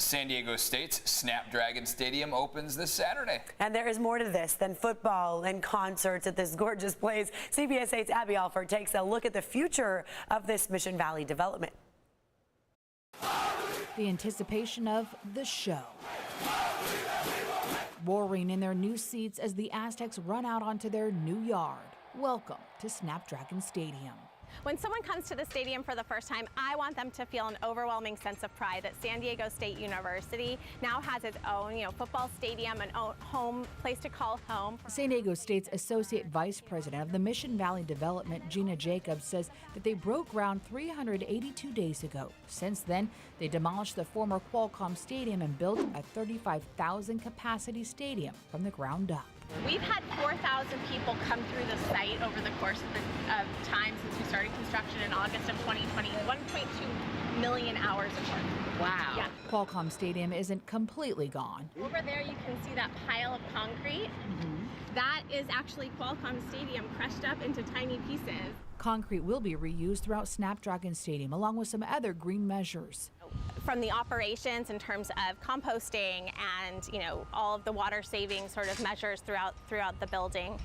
San Diego State's Snapdragon Stadium opens this Saturday. And there is more to this than football and concerts at this gorgeous place. CBS 8's Abby Alford takes a look at the future of this Mission Valley development. The anticipation of the show. Roaring in their new seats as the Aztecs run out onto their new yard. Welcome to Snapdragon Stadium. When someone comes to the stadium for the first time, I want them to feel an overwhelming sense of pride that San Diego State University now has its own, football stadium, an own home place to call home. San Diego State's Associate Vice President of the Mission Valley Development, Gina Jacobs, says that they broke ground 382 days ago. Since then, they demolished the former Qualcomm Stadium and built a 35,000 capacity stadium from the ground up. We've had 4,000 people come through the site over the course of time since we started construction in August of 2020. 1.2 million hours of work. Wow. Yeah. Qualcomm Stadium isn't completely gone. Over there you can see that pile of concrete. That is actually Qualcomm Stadium crushed up into tiny pieces. Concrete will be reused throughout Snapdragon Stadium, along with some other green measures. From the operations in terms of composting and all of the water saving sort of measures throughout the building,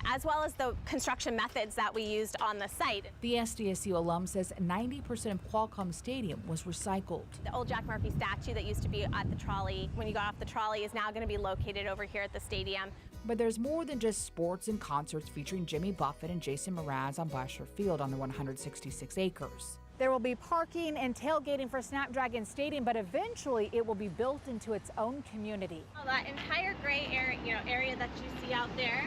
as well as the construction methods that we used on the site. The SDSU alum says 90% of Qualcomm Stadium was recycled. The old Jack Murphy statue that used to be at the trolley when you got off the trolley is now going to be located over here at the stadium. But there's more than just sports and concerts featuring Jimmy Buffett and Jason Mraz on Blasher Field on the 166 acres. There will be parking and tailgating for Snapdragon Stadium, but eventually it will be built into its own community. Well, that entire gray area that you see out there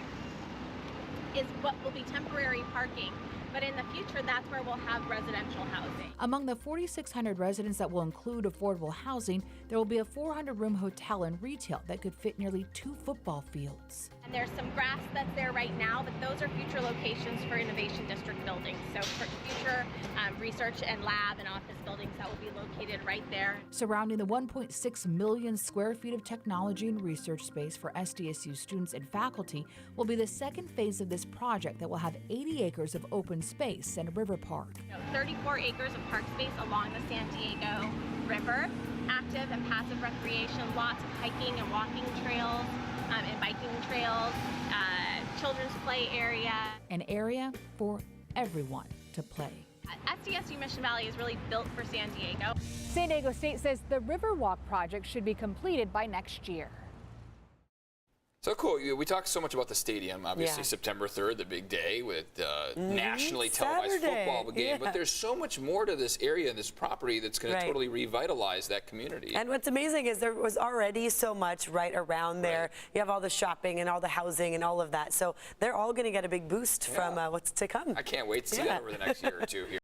is what will be temporary parking. But in the future, that's where we'll have residential housing. Among the 4,600 residents that will include affordable housing, there will be a 400-room hotel and retail that could fit nearly 2 football fields. And there's some grass that's there right now, but those are future locations for Innovation District buildings. So for future research and lab and office buildings that will be located right there. Surrounding the 1.6 million square feet of technology and research space for SDSU students and faculty will be the second phase of this project that will have 80 acres of open space and a river park. 34 acres of park space along the San Diego River, active and passive recreation, lots of hiking and walking trails and biking trails, children's play area. An area for everyone to play. SDSU Mission Valley is really built for San Diego. San Diego State says the Riverwalk project should be completed by next year. So cool. We talked so much about the stadium. Obviously, Yeah. September 3rd, the big day with nationally televised Saturday. football game. Yeah. But there's so much more to this area, this property, that's going Right. to totally revitalize that community. And what's amazing is there was already so much right around there. Right. You have all the shopping and all the housing and all of that. So they're all going to get a big boost from what's to come. I can't wait to see Yeah. that over the next year or two here.